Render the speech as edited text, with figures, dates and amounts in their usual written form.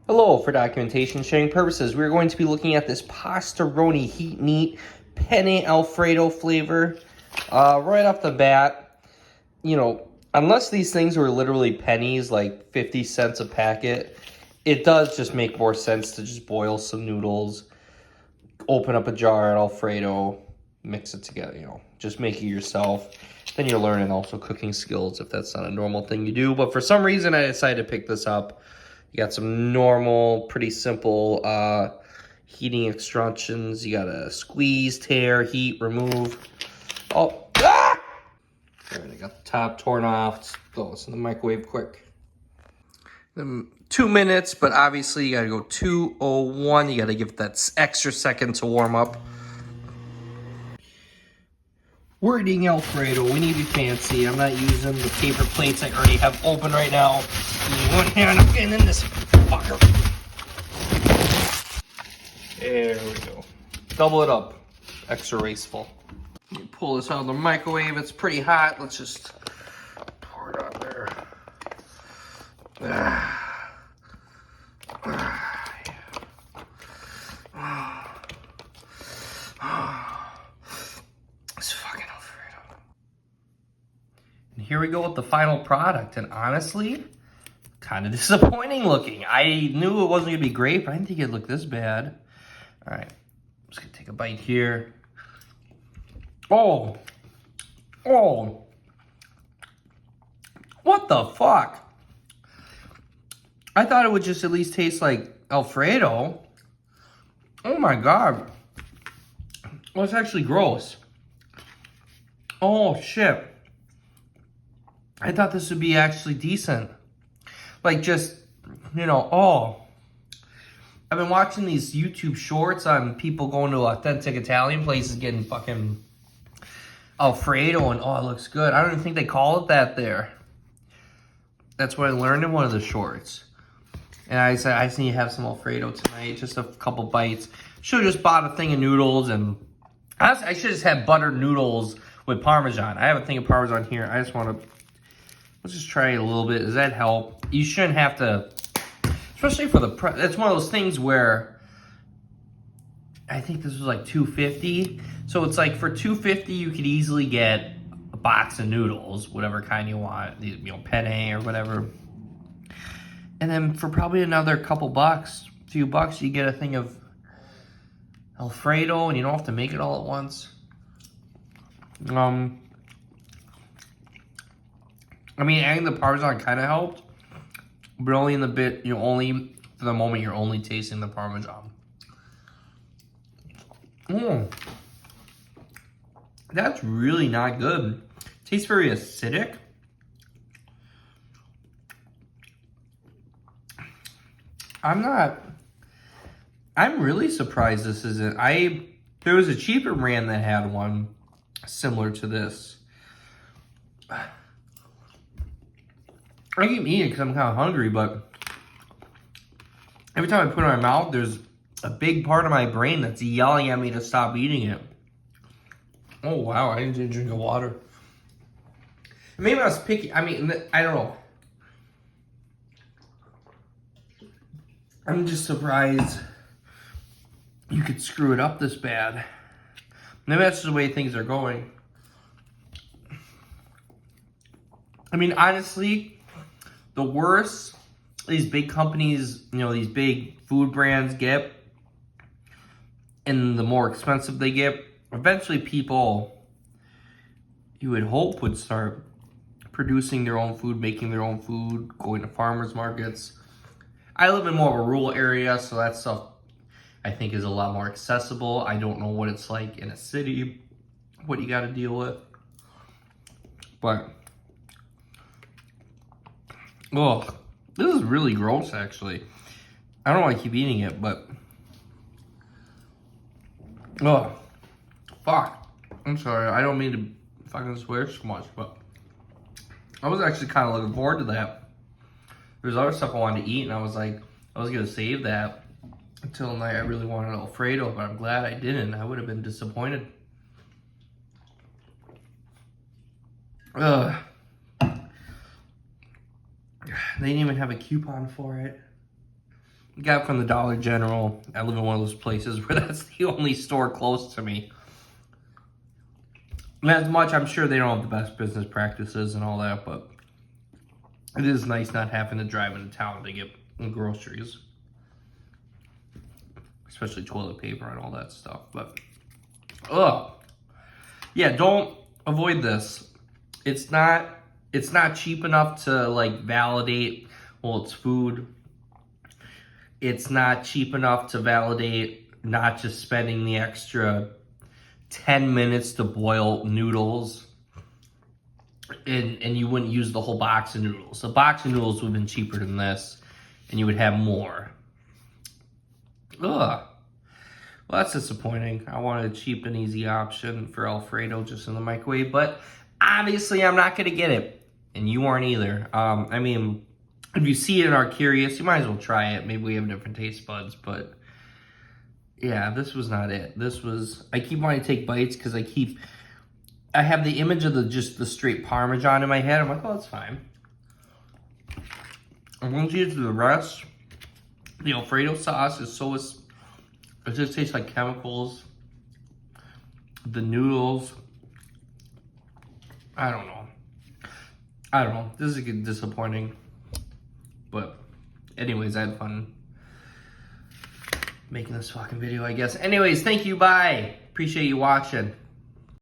Hello, for documentation sharing purposes, we're going to be looking at this pastaroni heat meat penne alfredo flavor. Right off the bat, unless these things were literally pennies, like 50 cents a packet, it does just make more sense to just boil some noodles, open up a jar of alfredo, mix it together, just make it yourself. Then you're learning also cooking skills if that's not a normal thing you do. But for some reason, I decided to pick this up. You got some normal, pretty simple heating instructions. You got to squeeze, tear, heat, remove. Oh, ah! All right, I got the top torn off. Let's throw this in the microwave quick. 2 minutes, but obviously you got to go 2:01. You got to give it that extra second to warm up. We're eating alfredo. We need to be fancy. I'm not using the paper plates I already have open right now. One hand, I'm getting in this fucker. There we go. Double it up. Extra raceful. You pull this out of the microwave. It's pretty hot. Let's just pour it on there. It's fucking alfredo. And here we go with the final product. And honestly, kind of disappointing looking. I knew it wasn't going to be great, but I didn't think it'd look this bad. All right. I'm just going to take a bite here. Oh. What the fuck? I thought it would just at least taste like alfredo. Oh my God. Well, it's actually gross. Oh shit. I thought this would be actually decent. Like just, I've been watching these YouTube shorts on people going to authentic Italian places getting fucking alfredo and it looks good. I don't even think they call it that there. That's what I learned in one of the shorts. And I said, I just need to have some alfredo tonight, just a couple bites. Should have just bought a thing of noodles and honestly, I should have just had buttered noodles with Parmesan. I have a thing of Parmesan here. I just want to, let's just try it a little bit. Does that help? You shouldn't have to, especially for it's one of those things where I think this was like $2.50. So it's like for $2.50, you could easily get a box of noodles, whatever kind you want, penne or whatever. And then for probably another few bucks, you get a thing of alfredo and you don't have to make it all at once. I mean, adding the Parmesan kind of helped, but only in the bit, for the moment, you're only tasting the Parmesan. That's really not good. Tastes very acidic. I'm really surprised this isn't. There was a cheaper brand that had one similar to this. I keep eating it because I'm kind of hungry, but every time I put it in my mouth, there's a big part of my brain that's yelling at me to stop eating it. Oh, wow, I didn't drink the water. Maybe I was picky. I mean, I don't know. I'm just surprised you could screw it up this bad. Maybe that's just the way things are going. I mean, honestly, the worse these big companies, these big food brands get, and the more expensive they get, eventually people, you would hope, would start producing their own food, making their own food, going to farmers markets. I live in more of a rural area, so that stuff I think is a lot more accessible. I don't know what it's like in a city, what you got to deal with. But, this is really gross, actually. I don't know why I keep eating it, but, fuck. I'm sorry, I don't mean to fucking swear so much, but I was actually kind of looking forward to that. There's other stuff I wanted to eat, and I was going to save that until tonight. I really wanted alfredo, but I'm glad I didn't. I would have been disappointed. They didn't even have a coupon for it. Got it from the Dollar General. I live in one of those places where that's the only store close to me. And as much, I'm sure they don't have the best business practices and all that, but it is nice not having to drive into town to get groceries. Especially toilet paper and all that stuff, but ugh. Yeah, don't avoid this. It's not cheap enough to like validate, well, it's food. It's not cheap enough to validate not just spending the extra 10 minutes to boil noodles, and you wouldn't use the whole box of noodles. A box of noodles would have been cheaper than this, and you would have more. Ugh. Well, that's disappointing. I wanted a cheap and easy option for Alfredo just in the microwave, but obviously I'm not going to get it, and you aren't either. I mean, if you see it and are curious, you might as well try it. Maybe we have different taste buds, but yeah, this was not it. This was, I keep wanting to take bites because I have the image of just the straight Parmesan in my head. I'm like, oh, that's fine. And once you get to the rest, the Alfredo sauce is so, it just tastes like chemicals. The noodles, I don't know. This is disappointing. But anyways, I had fun making this fucking video, I guess. Anyways, thank you, bye. Appreciate you watching.